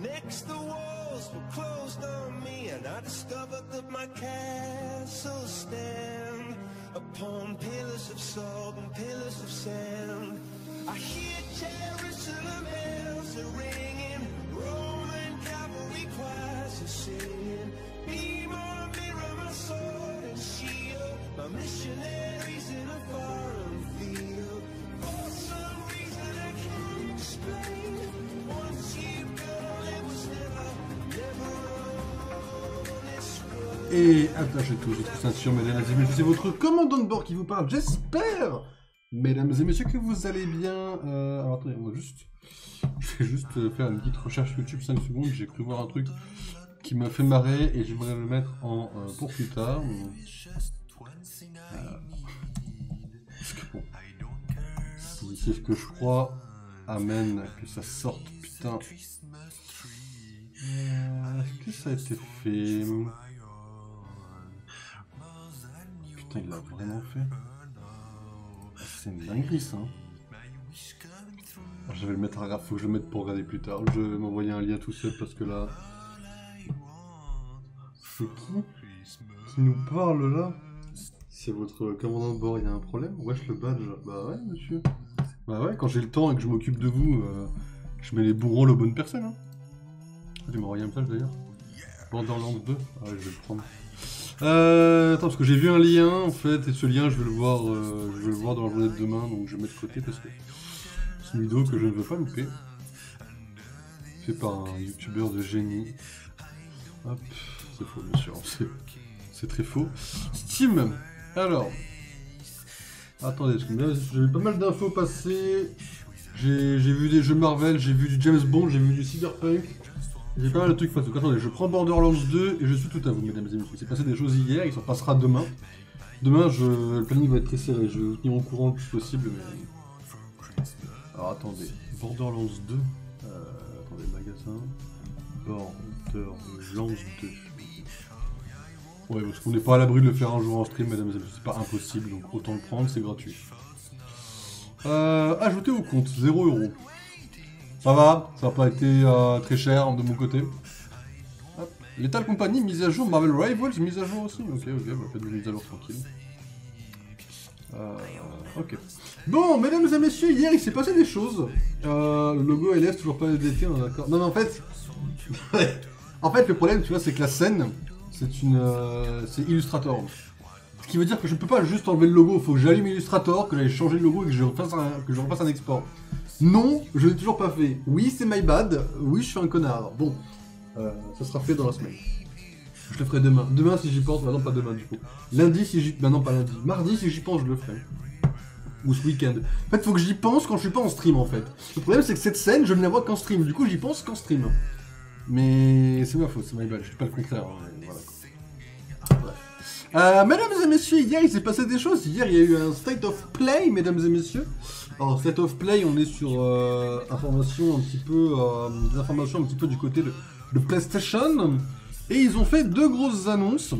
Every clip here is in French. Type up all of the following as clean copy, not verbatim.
Next the walls were closed on me, and I discovered that my castles stand upon pillars of salt and pillars of sand. I hear Jerusalem bells are ringing, Roman cavalry choirs are singing. Be my mirror, my sword and shield, my missionaries in a foreign field. For some reason I can't explain, once you've gone it was never on this road. Et attachez-tous votre ceinture, mesdames et messieurs, c'est votre commandant de bord qui vous parle, j'espère, mesdames et messieurs, que vous allez bien. Alors attendez, je vais juste faire une petite recherche YouTube 5 secondes, j'ai cru voir un truc qui m'a fait marrer et je voudrais le mettre en pour plus tard. Parce que bon, si c'est ce que je crois, amen, que ça sorte, putain. Est-ce que ça a été fait? Putain, il l'a vraiment fait. C'est une dinguerie ça. Alors, je vais le mettre à faut que je le mette pour regarder plus tard. Je vais m'envoyer un lien tout seul parce que là. C'est qui nous parle là? C'est votre commandant de bord, il y a un problème? Wesh le badge. Bah ouais monsieur. Bah ouais, quand j'ai le temps et que je m'occupe de vous, je mets les bourrons aux bonnes personnes. Hein. Tu m'as envoyé un message d'ailleurs. Borderlands 2. Ah ouais, je vais le prendre. Attends, parce que j'ai vu un lien en fait, et ce lien je vais le voir dans la journée de demain, donc je vais mettre de côté parce que c'est une vidéo que je ne veux pas louper. Fait par un youtubeur de génie. Hop, c'est faux bien sûr, c'est très faux. Steam, alors. Attendez, parce que j'ai vu pas mal d'infos passer. J'ai vu des jeux Marvel, j'ai vu du James Bond, j'ai vu du Cyberpunk. J'ai pas mal de trucs passer. Donc attendez, je prends Borderlands 2 et je suis tout à vous, mesdames et messieurs. Il s'est passé des choses hier, il s'en passera demain. Demain, le planning va être très serré, je vais vous tenir au courant le plus possible. Mais... Alors attendez, Borderlands 2. Attendez, magasin. Borderlands 2. Ouais, parce qu'on n'est pas à l'abri de le faire un jour en stream, mesdames et messieurs. C'est pas impossible, donc autant le prendre, c'est gratuit. Ajouter au compte, 0 €. Ça va pas été très cher de mon côté. Hop. Lethal Company, mise à jour, Marvel Rivals, mise à jour aussi. Ok, bah faites des mises à jour tranquille. Ok. Bon, mesdames et messieurs, hier il s'est passé des choses. Le logo LS, toujours pas d'été, on est d'accord. Non mais en fait... en fait le problème, tu vois, c'est que la scène, c'est Illustrator. Ce qui veut dire que je ne peux pas juste enlever le logo, il faut que j'allume Illustrator, que j'aille changer le logo et que je refasse un export. Non, je l'ai toujours pas fait. Oui, c'est my bad. Oui, je suis un connard. Bon, ça sera fait dans la semaine. Je le ferai demain. Demain si j'y pense, bah non pas demain du coup. Lundi si j'y... Bah non pas lundi. Mardi si j'y pense, je le ferai. Ou ce week-end. En fait, faut que j'y pense quand je suis pas en stream en fait. Le problème c'est que cette scène, je ne la vois qu'en stream. Du coup, j'y pense qu'en stream. Mais c'est ma faute, c'est my bad. Je dis pas le contraire. Hein. Voilà. Mesdames et messieurs, hier il s'est passé des choses. Hier il y a eu un State of Play, mesdames et messieurs. Alors State of Play, on est sur des informations un petit peu du côté de PlayStation. Et ils ont fait deux grosses annonces.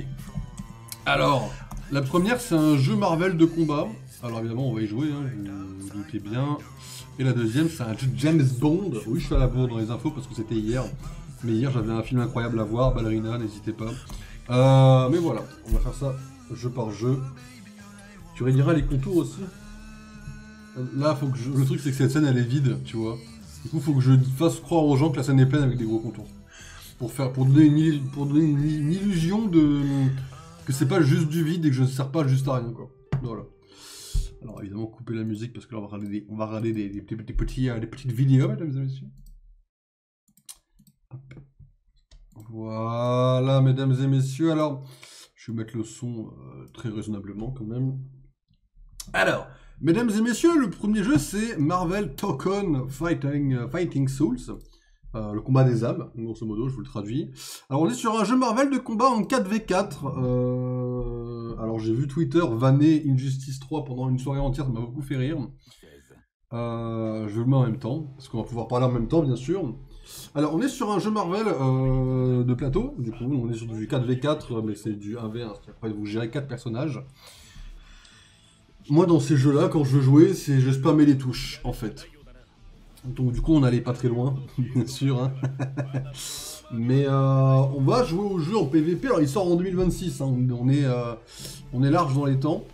Alors, la première c'est un jeu Marvel de combat. Alors évidemment on va y jouer, hein, vous vous doutez bien. Et la deuxième c'est un jeu James Bond. Oui, je suis à la bourre dans les infos parce que c'était hier. Mais hier j'avais un film incroyable à voir, Ballerina, n'hésitez pas. Mais voilà, on va faire ça jeu par jeu. Tu rédiras les contours aussi. Là, faut que le truc c'est que cette scène elle est vide, tu vois. Du coup, faut que je fasse croire aux gens que la scène est pleine avec des gros contours. Pour donner une illusion de que c'est pas juste du vide et que je ne sers pas juste à rien, quoi. Voilà. Alors évidemment, couper la musique parce que là on va regarder des petites vidéos, mesdames et messieurs. Hop. Voilà, mesdames et messieurs, alors, je vais mettre le son très raisonnablement quand même. Alors, mesdames et messieurs, le premier jeu c'est Marvel Token Fighting Souls, le combat des âmes, grosso modo, je vous le traduis. Alors on est sur un jeu Marvel de combat en 4v4, alors j'ai vu Twitter vanner Injustice 3 pendant une soirée entière, ça m'a beaucoup fait rire. Je vais le mettre en même temps, parce qu'on va pouvoir parler en même temps bien sûr. Alors on est sur un jeu Marvel de plateau, du coup on est sur du 4v4 mais c'est du 1v1, c'est-à-dire que vous gérez 4 personnages. Moi dans ces jeux là, quand je jouais, je spammais les touches en fait. Donc du coup on n'allait pas très loin, bien sûr. Hein. Mais on va jouer au jeu en PVP, alors il sort en 2026, hein. On est large dans les temps.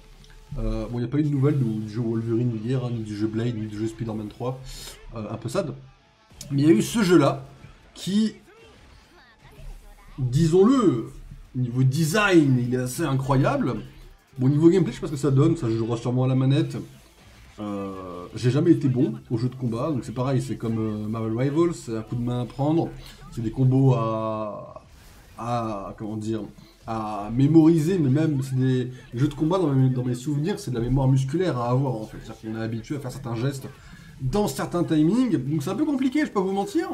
Bon, il n'y a pas eu de nouvelles du jeu Wolverine hier, hein, ni du jeu Blade, ni du jeu Spider-Man 3. Un peu sad. Mais il y a eu ce jeu-là, qui, disons-le, niveau design, il est assez incroyable. Bon, niveau gameplay, je sais pas ce que ça donne, ça jouera sûrement à la manette. J'ai jamais été bon au jeu de combat, donc c'est pareil, c'est comme Marvel Rivals, c'est un coup de main à prendre, c'est des combos comment dire, à mémoriser, mais même c'est des jeux de combat dans mes souvenirs, c'est de la mémoire musculaire à avoir en fait, c'est-à-dire qu'on est habitué à faire certains gestes dans certains timings, donc c'est un peu compliqué, je vais pas vous mentir.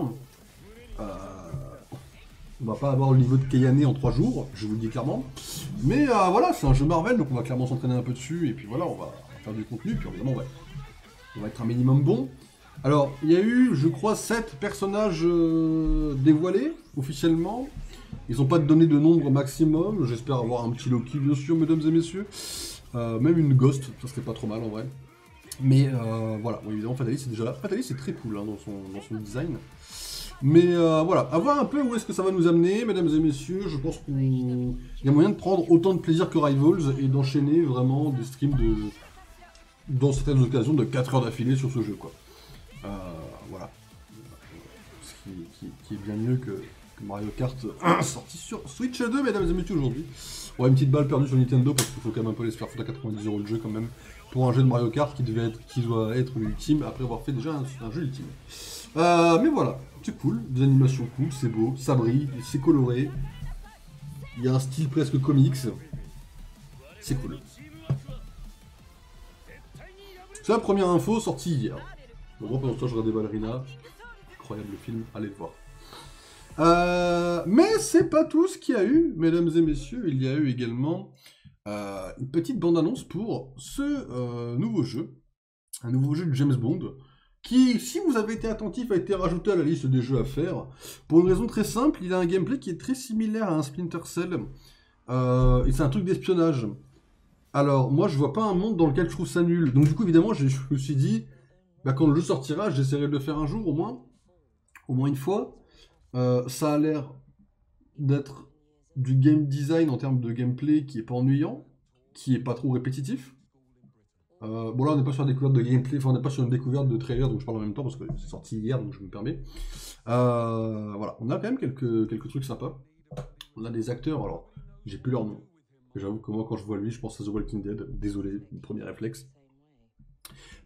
On va pas avoir le niveau de Kayane en 3 jours, je vous le dis clairement. Mais voilà, c'est un jeu Marvel, donc on va clairement s'entraîner un peu dessus, et puis voilà, on va faire du contenu, puis évidemment, on va être un minimum bon. Alors, il y a eu, je crois, 7 personnages dévoilés, officiellement. Ils n'ont pas donné de nombre maximum, j'espère avoir un petit Loki, bien sûr, mesdames et messieurs. Même une Ghost, ça serait pas trop mal en vrai. Mais voilà, bon, évidemment, Fatalis c'est déjà là. Fatalis c'est très cool hein, dans son design. Mais voilà, à voir un peu où est-ce que ça va nous amener, mesdames et messieurs. Je pense qu'il y a moyen de prendre autant de plaisir que Rivals et d'enchaîner vraiment des streams dans certaines occasions de 4 heures d'affilée sur ce jeu, quoi. Voilà. Ce qui est bien mieux que Mario Kart sorti sur Switch 2, mesdames et messieurs, aujourd'hui. Ouais, une petite balle perdue sur Nintendo parce qu'il faut quand même un peu les se faire foutre à 90 € le jeu, quand même, pour un jeu de Mario Kart qui doit être l'ultime après avoir fait déjà un jeu ultime. Mais voilà, c'est cool, des animations cool, c'est beau, ça brille, c'est coloré. Il y a un style presque comics. C'est cool. C'est la première info sortie hier. Donc moi pendant ce temps je regardais Ballerina. Incroyable film, allez le voir. Mais c'est pas tout ce qu'il y a eu, mesdames et messieurs. Il y a eu également une petite bande-annonce pour ce nouveau jeu. Un nouveau jeu de James Bond. Qui, si vous avez été attentif, a été rajouté à la liste des jeux à faire. Pour une raison très simple, il a un gameplay qui est très similaire à un Splinter Cell. Et c'est un truc d'espionnage. Alors, moi, je vois pas un monde dans lequel je trouve ça nul. Donc, du coup, évidemment, je me suis dit, bah, quand le jeu sortira, j'essaierai de le faire un jour, au moins une fois. Ça a l'air d'être du game design en termes de gameplay qui est pas ennuyant, qui est pas trop répétitif. Bon, là, on n'est pas sur la découverte de gameplay, enfin, on n'est pas sur une découverte de trailer, donc je parle en même temps parce que c'est sorti hier, donc je me permets. Voilà, on a quand même quelques trucs sympas. On a des acteurs, alors, j'ai plus leur nom. J'avoue que moi, quand je vois lui, je pense à The Walking Dead. Désolé, mon premier réflexe.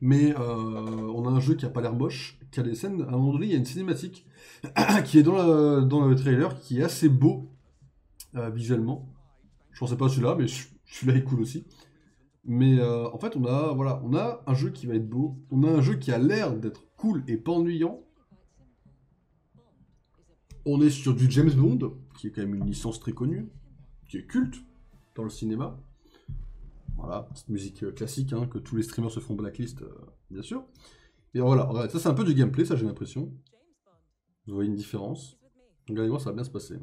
Mais on a un jeu qui a pas l'air moche, qui a des scènes. À un moment donné, il y a une cinématique qui est dans le trailer, qui est assez beau visuellement. Je pensais pas à celui-là, mais celui-là est cool aussi. Mais en fait, on a un jeu qui va être beau. On a un jeu qui a l'air d'être cool et pas ennuyant. On est sur du James Bond, qui est quand même une licence très connue, qui est culte dans le cinéma. Voilà, cette musique classique hein, que tous les streamers se font blacklist, bien sûr. Et voilà, ça c'est un peu du gameplay, ça j'ai l'impression. Vous voyez une différence. Regardez voir, ça va bien se passer.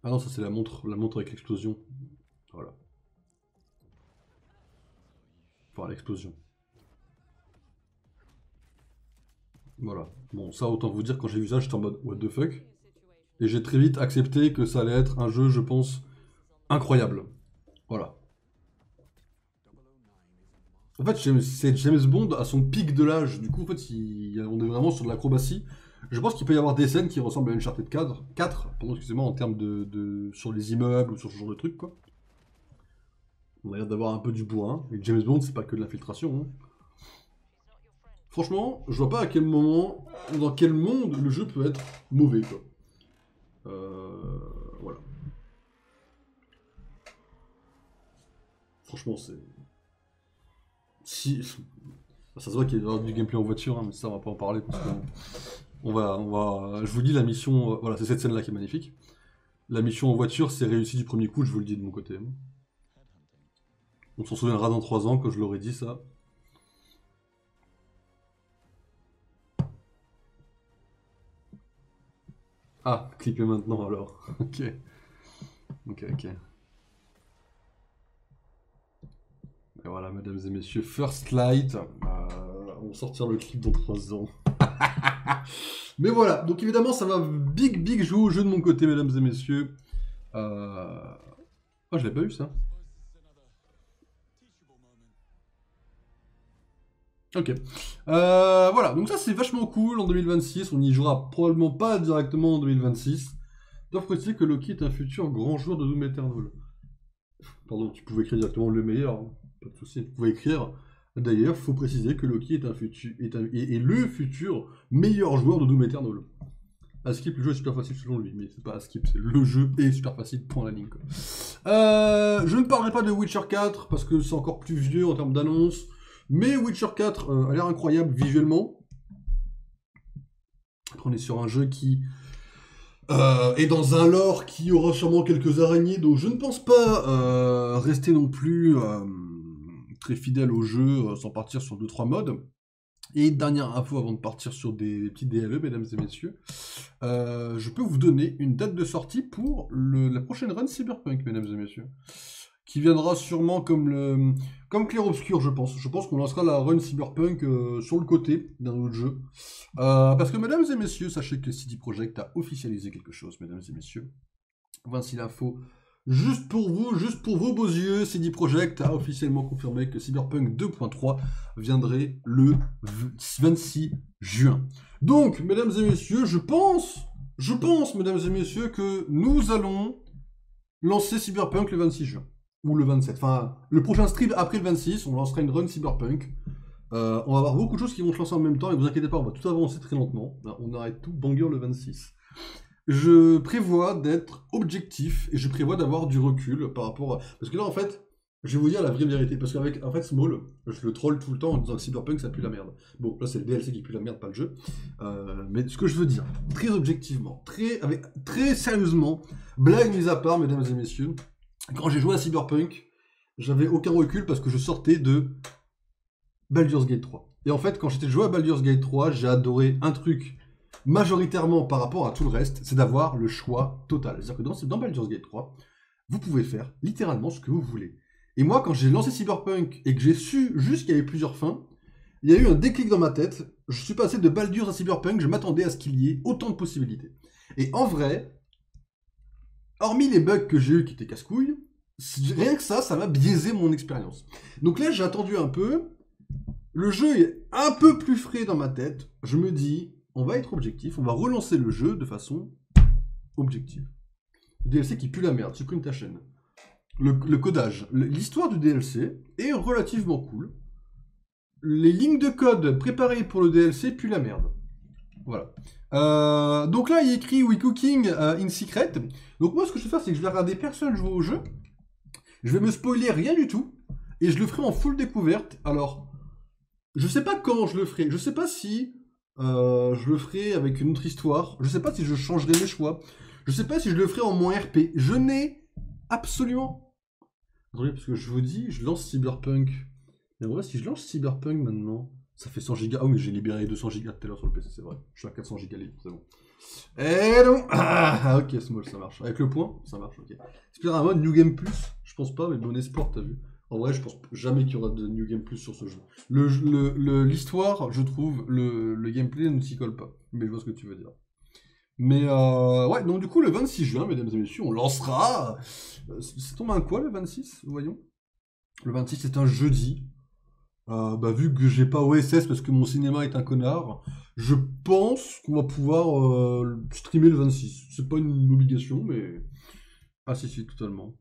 Ah non, ça c'est la montre avec l'explosion. Voilà. Enfin, l'explosion. Voilà. Bon, ça autant vous dire, quand j'ai vu ça, j'étais en mode what the fuck. Et j'ai très vite accepté que ça allait être un jeu, je pense, incroyable. Voilà. En fait, c'est James Bond à son pic de l'âge. Du coup, en fait, on est vraiment sur de l'acrobatie. Je pense qu'il peut y avoir des scènes qui ressemblent à Uncharted 4 pardon, excusez-moi, en termes sur les immeubles ou sur ce genre de trucs, quoi. On a l'air d'avoir un peu du bourrin. Et James Bond, c'est pas que de l'infiltration. Hein. Franchement, je vois pas à quel moment, dans quel monde le jeu peut être mauvais, quoi. Voilà. Franchement, c'est... Si... Ça se voit qu'il y a du gameplay en voiture, hein, mais ça, on va pas en parler, parce que... Je vous dis, la mission... voilà, c'est cette scène-là qui est magnifique. La mission en voiture, c'est réussi du premier coup, je vous le dis de mon côté. On s'en souviendra dans 3 ans, quand je l'aurais dit, ça. Ah, clipper maintenant, alors. Ok. Ok. Et voilà, mesdames et messieurs, First Light. On va sortir le clip dans 3 ans. Mais voilà, donc évidemment, ça va big jouer au jeu de mon côté, mesdames et messieurs. Oh, je l'ai pas eu, ça. Ok. Voilà, donc ça, c'est vachement cool en 2026. On n'y jouera probablement pas directement en 2026. Doivent préciser que Loki est un futur grand joueur de Doom Eternal. Pardon, tu pouvais écrire directement le meilleur, hein. Pas de souci. Tu pouvais écrire. D'ailleurs, faut préciser que Loki est le futur meilleur joueur de Doom Eternal. À skip, le jeu est super facile selon lui, mais c'est pas à skip, c'est le jeu est super facile, point la ligne. Je ne parlerai pas de Witcher 4 parce que c'est encore plus vieux en termes d'annonce, mais Witcher 4 a l'air incroyable visuellement. Après, on est sur un jeu qui est dans un lore qui aura sûrement quelques araignées, donc je ne pense pas rester non plus très fidèle au jeu sans partir sur 2-3 modes. Et dernière info avant de partir sur des petits DLE, mesdames et messieurs, je peux vous donner une date de sortie pour la prochaine run Cyberpunk, mesdames et messieurs, qui viendra sûrement comme Clair Obscur, je pense. Je pense qu'on lancera la run Cyberpunk sur le côté d'un autre jeu. Parce que, mesdames et messieurs, sachez que CD Projekt a officialisé quelque chose, mesdames et messieurs. Voici l'info. Juste pour vous, juste pour vos beaux yeux, CD Projekt a officiellement confirmé que Cyberpunk 2.3 viendrait le 26 juin. Donc, mesdames et messieurs, je pense, mesdames et messieurs, que nous allons lancer Cyberpunk le 26 juin. Ou le 27. Enfin, le prochain stream après le 26, on lancera une run Cyberpunk. On va avoir beaucoup de choses qui vont se lancer en même temps, et vous inquiétez pas, on va tout avancer très lentement. On arrête tout banger le 26. Je prévois d'être objectif et je prévois d'avoir du recul par rapport à... Parce que là, en fait, je vais vous dire la vraie vérité. Parce qu'avec, en fait, Small, je le troll tout le temps en disant que Cyberpunk, ça pue la merde. Bon, là, c'est le DLC qui pue la merde, pas le jeu. Mais ce que je veux dire, très objectivement, très sérieusement, blague mise à part, mesdames et messieurs, quand j'ai joué à Cyberpunk, j'avais aucun recul parce que je sortais de Baldur's Gate 3. Et en fait, quand j'étais joué à Baldur's Gate 3, j'ai adoré un truc majoritairement par rapport à tout le reste, c'est d'avoir le choix total. C'est-à-dire que dans Baldur's Gate 3, vous pouvez faire littéralement ce que vous voulez. Et moi, quand j'ai lancé Cyberpunk et que j'ai su juste qu'il y avait plusieurs fins, il y a eu un déclic dans ma tête. Je suis passé de Baldur's à Cyberpunk, je m'attendais à ce qu'il y ait autant de possibilités. Et en vrai, hormis les bugs que j'ai eu qui étaient casse-couilles, rien que ça m'a biaisé mon expérience. Donc là, j'ai attendu un peu. Le jeu est un peu plus frais dans ma tête. Je me dis, on va être objectif, on va relancer le jeu de façon objective. Le DLC qui pue la merde, supprime ta chaîne. Le codage, l'histoire du DLC est relativement cool. Les lignes de code préparées pour le DLC puent la merde. Voilà. Donc là, il y a écrit We Cooking in Secret. Donc moi, ce que je vais faire, c'est que je vais regarder personne jouer au jeu. Je vais me spoiler rien du tout. Et je le ferai en full découverte. Alors, je sais pas quand je le ferai. Je sais pas si je le ferai avec une autre histoire. Je sais pas si je changerai mes choix. Je sais pas si je le ferai en moins RP. Je n'ai absolument... Attendez, parce que je vous dis, je lance Cyberpunk. Mais en vrai, si je lance Cyberpunk maintenant, ça fait 100 gigas. Oh, mais j'ai libéré 200 gigas tout à l'heure sur le PC, c'est vrai. Je suis à 400 gigas libre, c'est bon. Et non. Ok, Small, ça marche. Avec le point, ça marche, ok. C'est peut-être un mode New Game Plus. Je pense pas, mais bon espoir, t'as vu. En vrai, je pense jamais qu'il y aura de New Game Plus sur ce jeu. L'histoire, je trouve, le gameplay ne s'y colle pas. Mais je vois ce que tu veux dire. Mais ouais, donc du coup, le 26 juin, mesdames et messieurs, on lancera... Ça tombe à quoi, le 26, voyons? Le 26, c'est un jeudi. Vu que j'ai pas OSS parce que mon cinéma est un connard, je pense qu'on va pouvoir streamer le 26. C'est pas une obligation, mais... Ah si, totalement.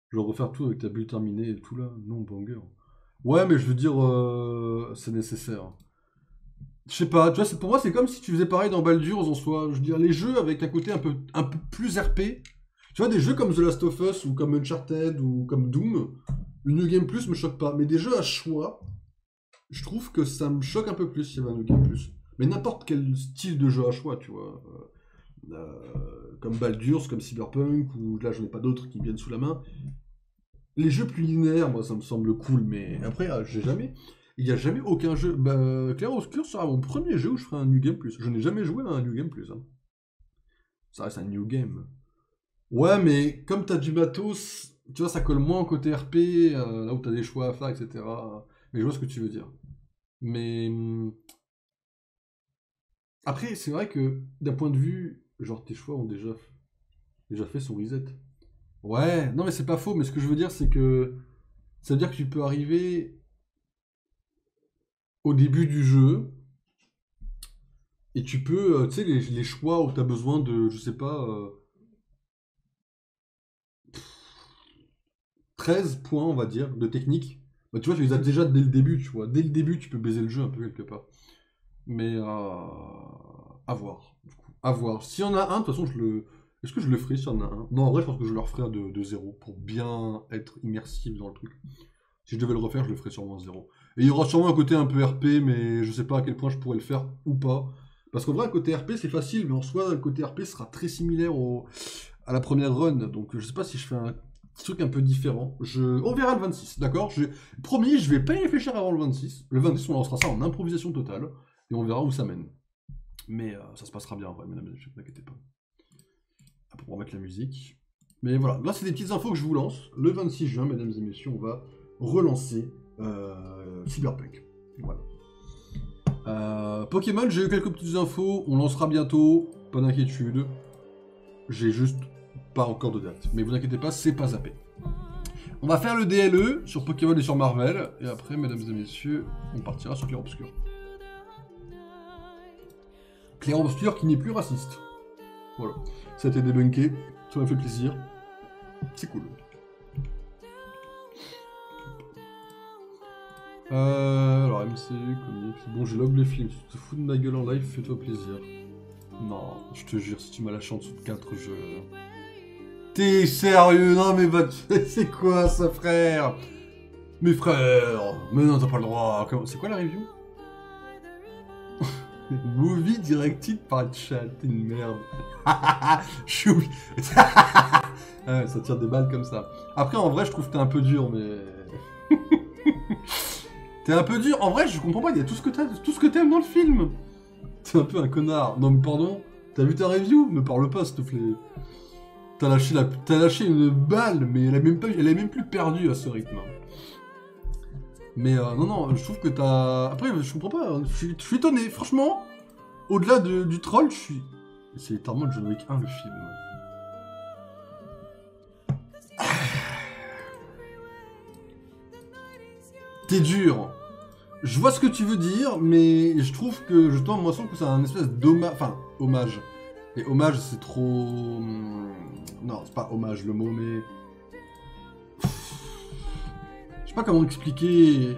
Je vais refaire tout avec ta bulle terminée et tout là. Non, banger. Ouais, mais je veux dire, c'est nécessaire. Je sais pas, tu vois, pour moi, c'est comme si tu faisais pareil dans Baldur's en soi. Je veux dire, les jeux avec un côté un peu plus RP. Tu vois, des jeux comme The Last of Us ou comme Uncharted ou comme Doom, le New Game Plus me choque pas. Mais des jeux à choix, je trouve que ça me choque un peu plus s'il y avait un New Game Plus. Mais n'importe quel style de jeu à choix, tu vois. Comme Baldur's, comme Cyberpunk, ou là, j'en ai pas d'autres qui me viennent sous la main. Les jeux plus linéaires, moi, ça me semble cool, mais après, il n'y a jamais aucun jeu. Clair Obscur sera mon premier jeu où je ferai un New Game Plus. Je n'ai jamais joué à un New Game Plus. Hein. Ça reste un New Game. Ouais, mais comme t'as du matos, tu vois, ça colle moins au côté RP, là où t'as des choix à faire, etc. Mais je vois ce que tu veux dire. Mais après, c'est vrai que d'un point de vue, genre tes choix ont déjà fait son reset. Ouais, non mais c'est pas faux, mais ce que je veux dire, c'est que ça veut dire que tu peux arriver au début du jeu et tu peux, tu sais, les choix où t'as besoin de, je sais pas, 13 points, on va dire, de technique. Bah, tu vois, tu les as déjà dès le début, tu vois. Dès le début, tu peux baiser le jeu un peu quelque part. Mais à voir, du coup. À voir. S'il y en a un, de toute façon, je le. Est-ce que je le ferai s'il y en a un? Non, en vrai, je pense que je le referai de zéro pour bien être immersif dans le truc. Si je devais le refaire, je le ferais sûrement à zéro. Et il y aura sûrement un côté un peu RP, mais je sais pas à quel point je pourrais le faire ou pas. Parce qu'en vrai, le côté RP, c'est facile, mais en soi, le côté RP sera très similaire à la première run. Donc, je sais pas si je fais un petit truc un peu différent. On verra le 26, d'accord? Promis, je vais pas y réfléchir avant le 26. Le 26, on lancera ça en improvisation totale. Et on verra où ça mène. Mais ça se passera bien en vrai, mesdames et messieurs, ne vous inquiétez pas. Pour remettre la musique. Mais voilà, là c'est des petites infos que je vous lance. Le 26 juin, mesdames et messieurs, on va relancer Cyberpunk. Voilà. Pokémon, j'ai eu quelques petites infos, on lancera bientôt, pas d'inquiétude. J'ai juste pas encore de date. Mais vous inquiétez pas, c'est pas zappé. On va faire le DLE sur Pokémon et sur Marvel, et après, mesdames et messieurs, on partira sur Clair Obscur. Clair Obscur qui n'est plus raciste. Voilà. Ça a été débunké, ça m'a fait plaisir. C'est cool. Alors MCU, comics. Bon, je log le film. Si tu te fous de ma gueule en live, fais-toi plaisir. Non, je te jure, si tu m'as lâché en dessous de 4, je... T'es sérieux? Non mais c'est quoi ça, frère? Mes frères! Mais non, t'as pas le droit. C'est quoi la review? Movie directed par chat, t'es une merde. Chou. Ouais, ça tire des balles comme ça. Après, en vrai, je trouve que t'es un peu dur, mais... T'es un peu dur. En vrai, je comprends pas, il y a tout ce que t'aimes dans le film. T'es un peu un connard. Non, mais pardon. T'as vu ta review? Me parle pas, s'il te plaît. T'as lâché une balle, mais elle est même plus perdue à ce rythme. Mais non, je trouve que t'as... Après, je comprends pas. Je suis étonné, franchement. Au-delà du troll, je suis... C'est littéralement John Wick 1, le film. T'es dur. Je vois ce que tu veux dire, mais je trouve que, justement, moi, je trouve que c'est un espèce d'hommage... Enfin, hommage. Et hommage, c'est trop... Non, c'est pas hommage le mot, mais... Je sais pas comment expliquer...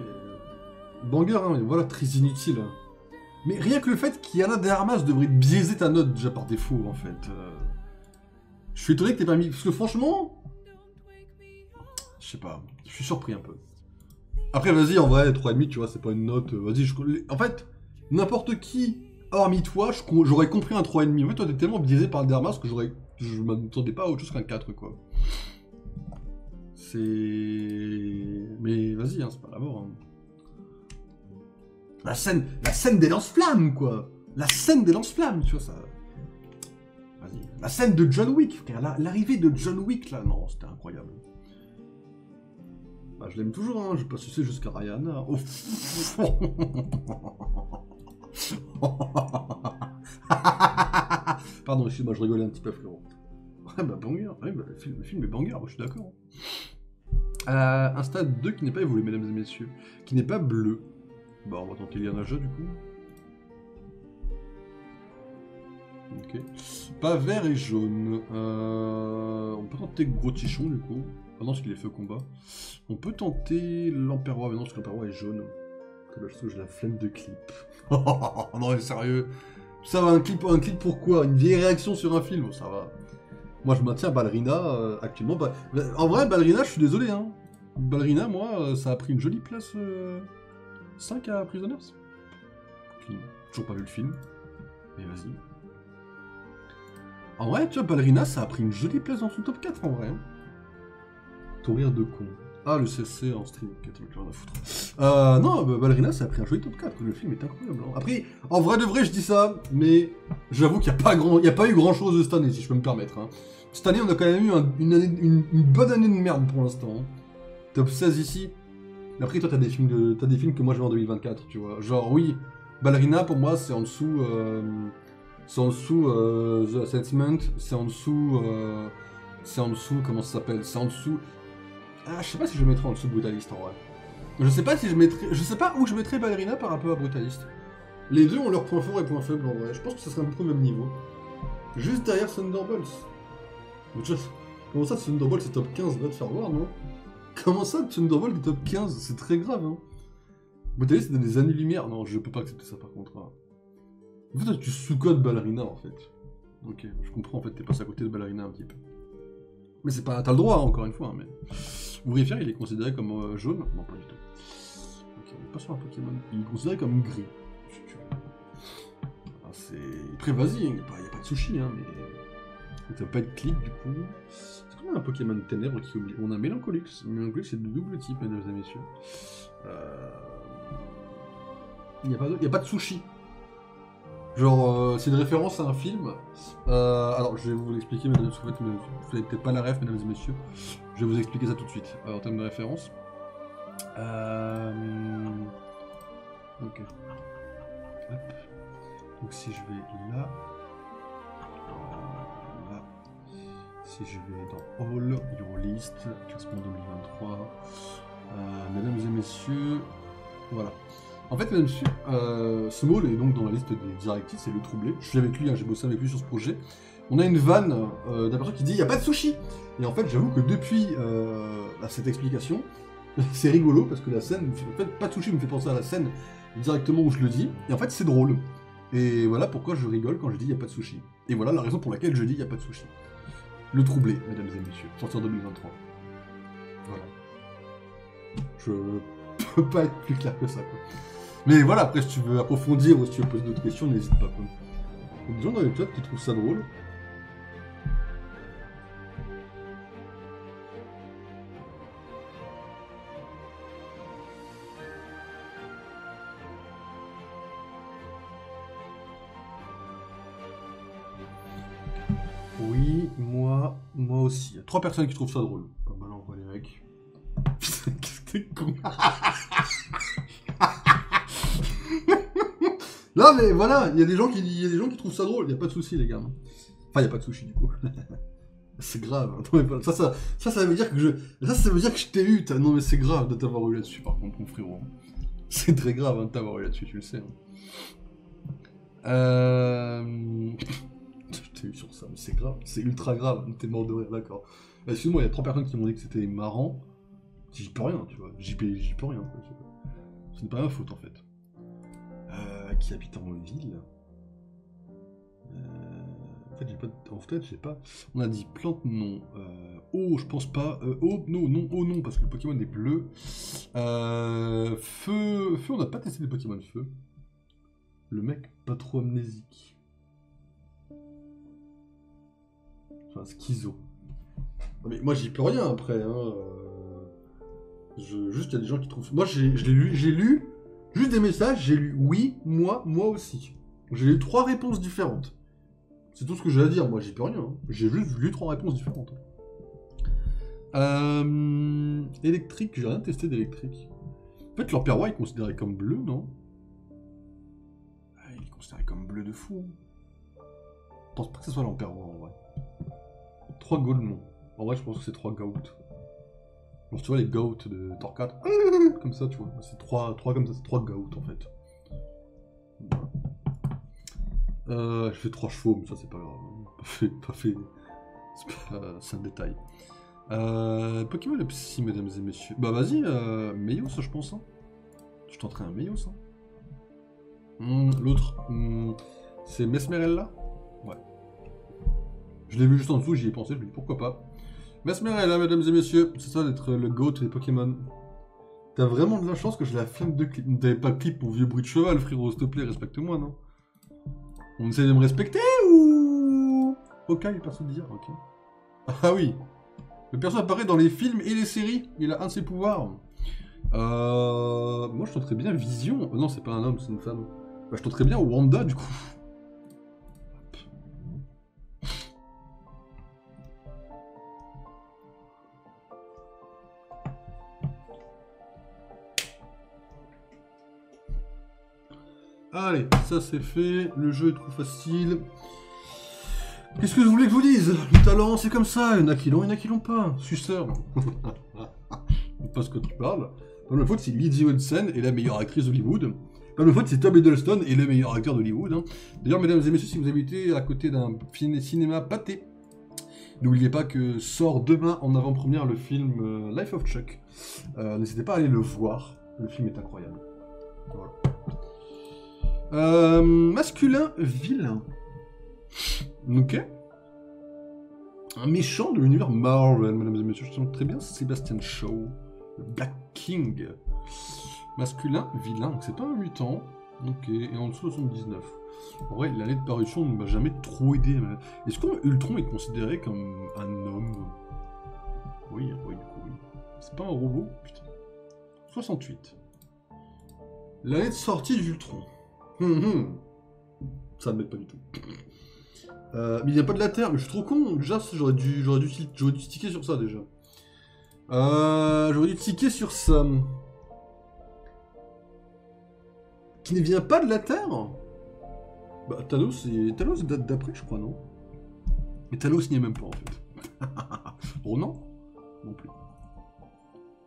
Banger, hein, mais voilà, très inutile. Mais rien que le fait qu'il y en a des Armas devrait biaiser ta note déjà par défaut, en fait. Je suis étonné que t'aies pas mis... Parce que franchement... Je sais pas, je suis surpris un peu. Après, vas-y, en vrai, 3,5, tu vois, c'est pas une note... Vas-y, en fait, n'importe qui, hormis toi, j'aurais compris un 3,5. En fait, toi, t'es tellement biaisé par le Dermas que je m'attendais pas à autre chose qu'un 4, quoi. C'est... Mais vas-y, hein, c'est pas la mort, hein. La scène des lance-flammes, quoi. La scène des lance-flammes, tu vois, ça... Vas-y. La scène de John Wick, frère. L'arrivée de John Wick, là, non, c'était incroyable. Bah, je l'aime toujours, hein. Je vais pas sucer jusqu'à Rihanna. Oh. Pardon, excuse-moi, je rigolais un petit peu, frérot. Ouais, bah, banger. Ouais, bah, le film est banger, moi, je suis d'accord. Un stade 2 qui n'est pas évolué, mesdames et messieurs. Qui n'est pas bleu. Bah, on va tenter Lianaja, du coup. Ok. Pas vert et jaune. On peut tenter Gros Tichon, du coup. Ah non, parce qu'il est feu combat. On peut tenter l'Emperrois, mais non, parce que l'Emperrois est jaune. J'ai la flemme de clip. Non, mais sérieux. Ça va, un clip pourquoi? Une vieille réaction sur un film, ça va. Moi, je maintiens Ballerina actuellement. En vrai, Ballerina, je suis désolé, hein. Ballerina, moi, ça a pris une jolie place 5 à Prisoners. Toujours pas vu le film. Mais vas-y. En vrai, tu vois, Ballerina, ça a pris une jolie place dans son top 4, en vrai. Hein. Ton rire de con. Ah, le CC en stream, ok, t'as plus rien à foutre. Non, Ballerina, ça a pris un joli top 4, le film est incroyable. Hein. Après, en vrai de vrai, je dis ça, mais J'avoue qu'il n'y a pas eu grand chose cette année, si je peux me permettre. Hein. Cette année, on a quand même eu une bonne année de merde pour l'instant. Hein. Top 16 ici. Après, toi, t'as des films que moi je vais en 2024, tu vois. Genre, oui, Ballerina, pour moi, c'est en dessous... The Assessment, c'est en dessous... comment ça s'appelle? C'est en dessous... Ah, je sais pas si je le mettrais en dessous de Brutalist, en vrai. Je sais pas où je mettrais Ballerina par rapport à Brutalist. Les deux ont leurs points forts et points faibles, en vrai. Je pense que ça serait un peu au même niveau. Juste derrière Thunderbolts. Comment ça, Thunderbolts c'est top 15? Va te faire voir, non? Comment ça, Thunderbolt est top 15? C'est très grave, hein. Brutalist, c'est des années-lumière. Non, je peux pas accepter ça, par contre. Hein. En fait, tu sous-codes Ballerina, en fait. Ok, je comprends, en fait, t'es passé à côté de Ballerina un petit peu. Mais c'est pas... T'as le droit, hein, encore une fois, hein, mais... Ouvrier il est considéré comme jaune? Non, pas du tout. Ok, on est pas sur un Pokémon. Il est considéré comme gris. Ah, c'est... Après, vas-y, il n'y a pas de sushi, hein, mais... Ça va pas être clic, du coup... Est-ce qu'on a un Pokémon de ténèbres qui oublie? On a Mélancholix. Mélancholix, c'est de double type, mesdames et messieurs. Il n'y a pas de sushi. Genre, c'est une référence à un film. Alors, je vais vous l'expliquer, mesdames et messieurs. Vous n'avez peut-être pas la ref, mesdames et messieurs. Je vais vous expliquer ça tout de suite, en termes de référence. Ok. Hop. Donc, si je vais là... là... Si je vais dans All Your List, classement 2023... mesdames et messieurs... Voilà. En fait, mesdames et messieurs, Small est donc dans la liste des directives, c'est le troublé. Je suis avec lui, hein, j'ai bossé avec lui sur ce projet. On a une vanne d'un personne qui dit « il n'y a pas de sushi !» Et en fait, j'avoue que depuis cette explication, c'est rigolo, parce que la scène, en fait, pas de sushi me fait penser à la scène directement où je le dis, et en fait, c'est drôle. Et voilà pourquoi je rigole quand je dis « il n'y a pas de sushi !» Et voilà la raison pour laquelle je dis « il n'y a pas de sushi !» Le troublé, mesdames et messieurs, sorti en 2023. Voilà. Je peux pas être plus clair que ça, quoi. Mais voilà, après, si tu veux approfondir ou si tu veux poser d'autres questions, n'hésite pas. Quoi. Il y a des gens dans le chat qui trouvent ça drôle. Oui, moi aussi. Il y a 3 personnes qui trouvent ça drôle. Bah là, on voit les mecs. Qu'est-ce que t'es con. Là, mais voilà, il y a des gens qui trouvent ça drôle, il n'y a pas de souci, les gars. Enfin, il n'y a pas de sushi, du coup. C'est grave. Hein. Ça veut dire que je t'ai eu. Non, mais c'est grave de t'avoir eu là-dessus, par contre, mon frérot. C'est très grave hein, de t'avoir eu là-dessus, tu le sais. Hein. Je t'ai eu sur ça, mais c'est grave. C'est ultra grave. T'es mort de rire, d'accord. Excuse-moi, il y a 3 personnes qui m'ont dit que c'était marrant. J'y peux rien, tu vois. J'y peux rien, quoi. Ce n'est pas ma faute, en fait. Qui habite en ville. En fait, j'ai pas. On a dit plante non. Eau, je pense pas. Eau, non, parce que le Pokémon est bleu. Feu, on n'a pas testé des Pokémon de feu. Le mec pas trop amnésique. Enfin, schizo. Mais moi, j'y peux rien après. Hein. Juste, il y a des gens qui trouvent. Moi, j'ai lu. Juste des messages, j'ai lu oui, moi aussi. J'ai lu 3 réponses différentes. C'est tout ce que j'ai à dire, moi j'y peux rien. Hein. J'ai juste lu 3 réponses différentes. Électrique, j'ai rien testé d'électrique. En fait, leur Perrois est considéré comme bleu, non? Il est considéré comme bleu de fou. Je pense pas que ce soit l'Emperrois en vrai. 3 Golemon. En vrai, je pense que c'est 3 Goat. Alors, tu vois les Goat de Torquat, comme ça, tu vois. C'est 3 comme ça, c'est 3 Goat en fait. Voilà. Je fais 3 chevaux, mais ça c'est pas grave. Pas fait. C'est un détail. Pokémon le psy, mesdames et messieurs. Bah vas-y, Meios, je pense. Hein. Je tenterai un Meios. Hein. L'autre, c'est Mesmerella. Ouais. Je l'ai vu juste en dessous, j'y ai pensé, je me dis pourquoi pas. Mesmerella, mesdames et messieurs, c'est ça d'être le GOAT des Pokémon. T'as vraiment de la chance que j'ai la flemme de clip. T'avais pas de clip pour vieux bruit de cheval, frérot, s'il te plaît, respecte-moi, non? On essaie de me respecter ou... Ok, il personne de dire, ok. Ah oui. Le perso apparaît dans les films et les séries, il a un de ses pouvoirs. Moi je tenterais bien Vision. Non, c'est pas un homme, c'est une femme. Bah, je tenterais bien Wanda, du coup. ça c'est fait. Le jeu est trop facile. Qu'est-ce que vous voulez que je vous dise? Le talent, c'est comme ça. Il y en a qui l'ont, il y en a qui l'ont pas. Suceur. Pas ce que tu parles. Pamela Faute, c'est Lizzie Olsen et la meilleure actrice d'Hollywood. Pamela Faute, c'est Tom Hiddleston et le meilleur acteur d'Hollywood. Hein. D'ailleurs, mesdames et messieurs, si vous habitez à côté d'un cinéma pâté, n'oubliez pas que sort demain en avant-première le film Life of Chuck. N'hésitez pas à aller le voir. Le film est incroyable. Voilà. Masculin vilain. Ok. Un méchant de l'univers Marvel, mesdames et messieurs, je sens très bien, c'est Sebastian Shaw, le Black King. Masculin vilain, donc c'est pas un mutant. Ok, et en dessous 79. En vrai, l'année de parution ne m'a jamais trop aidé. Mais... Est-ce qu'Ultron est considéré comme un homme? Oui, du coup, oui. C'est pas un robot? Putain. 68. L'année de sortie d'Ultron. Ça ne m'aide pas du tout. Mais il vient pas de la Terre, mais je suis trop con. Déjà, j'aurais dû ticker sur ça déjà. J'aurais dû ticker sur ça. Qui ne vient pas de la Terre? Bah, Thanos date d'après, je crois, non? Mais Thanos n'y est même pas, en fait. Ronan? Non plus.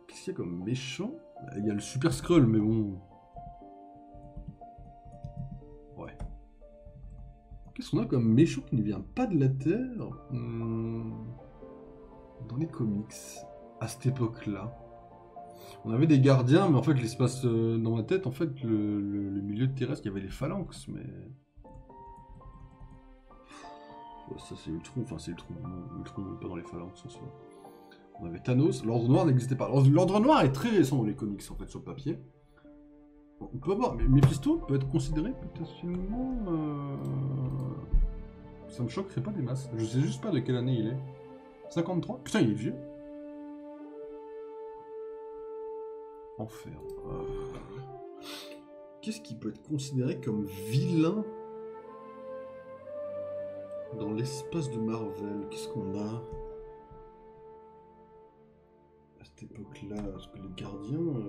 Qu'est-ce qu'il y a comme méchant? Il y a le Super Skrull, mais bon... Ouais. Qu'est-ce qu'on a comme méchant qui ne vient pas de la Terre? Dans les comics, à cette époque-là. On avait des gardiens, mais en fait, l'espace dans ma tête, en fait, le milieu terrestre, il y avait les phalanx, mais... Ouais, ça, c'est Ultron, enfin, c'est Ultron. Ultron n'est pas dans les phalanx, en soi. On avait Thanos, l'Ordre Noir n'existait pas. L'Ordre Noir est très récent dans les comics, en fait, sur le papier. On peut voir, mais Mephisto peut être considéré potentiellement... Ça me choquerait pas des masses. Je sais juste pas de quelle année il est. 53? Putain, il est vieux. Enfer. Qu'est-ce qui peut être considéré comme vilain dans l'espace de Marvel? Qu'est-ce qu'on a à cette époque-là? Parce que les gardiens...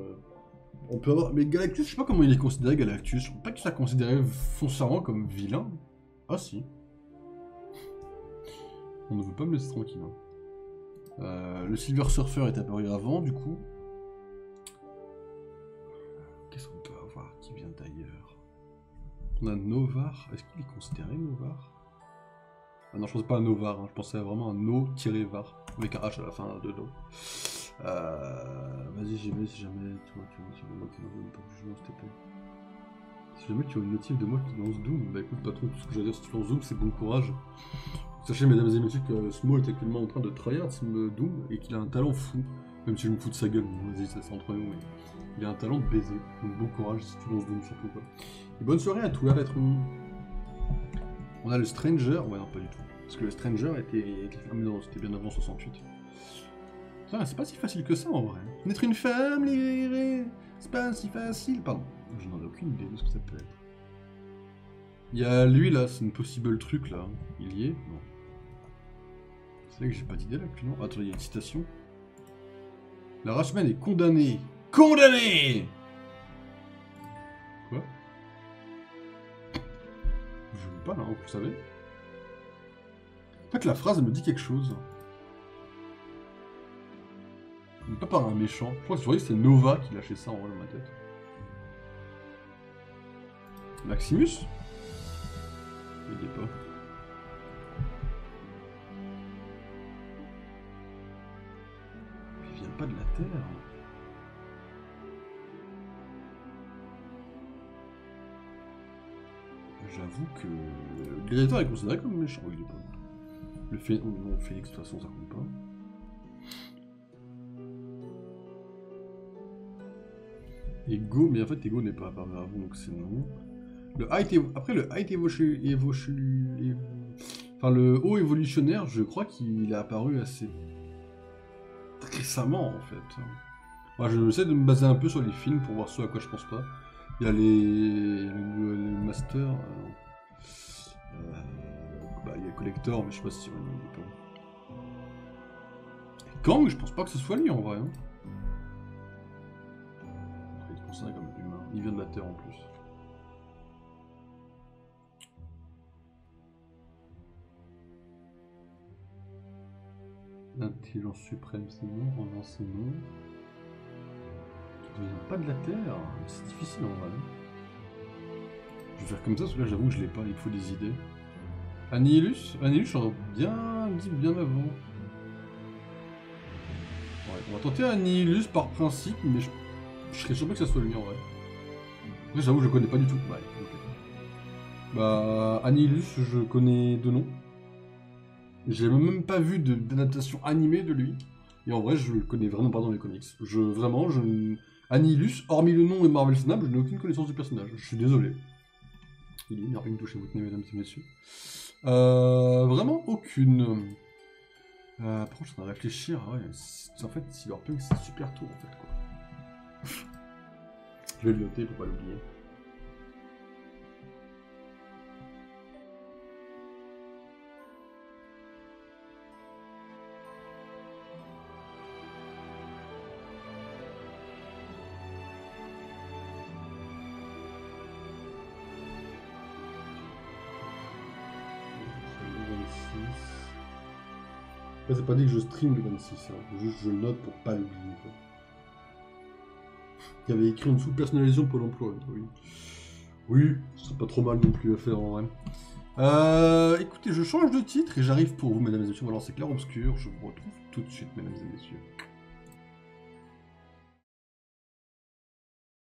On peut avoir... Mais Galactus, je sais pas comment il est considéré, Galactus. Je ne pense pas qu'il soit considéré foncièrement comme vilain. Ah si. On ne veut pas me laisser tranquille. Hein. Le Silver Surfer est apparu avant, du coup. Qu'est-ce qu'on peut avoir qui vient d'ailleurs? On a Novar. Est-ce qu'il est considéré Novar? Ah non, je pensais pas à Novar. Hein. Je pensais à vraiment un No-var. Avec un H à la fin de No. Vas-y, j'y vais si jamais tu vois de moi qui lance pas de jugement, s'il te plaît. Si jamais tu as une notif de moi qui lance Doom, bah écoute, patron, tout ce que j'ai à dire si tu lances Doom, c'est bon courage. Sachez, mesdames et messieurs, que Small est actuellement en train de tryhard Doom et qu'il a un talent fou. Même si je me fous de sa gueule, vas-y, ça c'est entre nous, mais il a un talent de baiser. Donc bon courage si tu lances Doom, surtout quoi. Et bonne soirée à tous, à l'être humain. On a le Stranger, ouais, non, pas du tout. Parce que le Stranger était. Ah, mais non, c'était bien avant 68. C'est pas si facile que ça en vrai. D'être une femme libérée, c'est pas si facile. Pardon, je n'en ai aucune idée de ce que ça peut être. Il y a lui là, c'est une possible truc là. Il y est? Non. C'est vrai que j'ai pas d'idée là, plus non. Attends, il y a une citation. La race humaine est condamnée. Condamnée! Quoi? Je veux pas là, vous savez. En fait, la phrase me dit quelque chose. Pas par un méchant. Je crois que c'est Nova qui lâchait ça en vrai dans ma tête. Maximus? Il est pas. Il vient pas de la Terre. J'avoue que... Le gladiateur est considéré comme méchant, il est pas. Le Phénix, non, Phénix de toute façon ça compte pas. Ego, mais en fait Ego n'est pas apparu avant, donc c'est non. Le height après le height enfin le haut évolutionnaire, je crois qu'il est apparu assez récemment en fait. Moi, je essaie de me baser un peu sur les films pour voir ce à quoi je pense pas. Il y a les Masters, bah il y a Collector, mais je sais pas si on est pas. Et Kang, je pense pas que ce soit lui en vrai. Hein. Il est considéré comme humain. Il vient de la Terre en plus. L'intelligence suprême, c'est non. Rendant, c'est non. Qui ne vient pas de la Terre. C'est difficile en vrai. Je vais faire comme ça, parce que là j'avoue que je l'ai pas, il faut des idées. Annihilus, j'en ai bien dit bien avant. Ouais, on va tenter Annihilus par principe, mais je serais surpris que ça soit lui en vrai. Après j'avoue que je le connais pas du tout. Ouais, ok. Bah, Annihilus, je connais de nom. J'ai même pas vu d'adaptation animée de lui. Et en vrai, je le connais vraiment pas dans les comics. Annihilus, hormis le nom et Marvel Snap, je n'ai aucune connaissance du personnage. Je suis désolé. Il n'y a rien touché votre nez, mesdames et messieurs. Vraiment aucune. Par contre, je suis en train de réfléchir. Ouais, en fait, Cyberpunk, c'est super tôt en fait, quoi. Je vais le noter pour pas l'oublier. Après, c'est pas dit que je stream le 26, hein. Juste je le note pour pas l'oublier. Il y avait écrit en dessous personnalisation Pôle emploi. Oui. Oui, c'est pas trop mal non plus à faire en vrai. Écoutez, je change de titre et j'arrive pour vous, mesdames et messieurs. On va lancer Clair Obscur. Je vous retrouve tout de suite, mesdames et messieurs.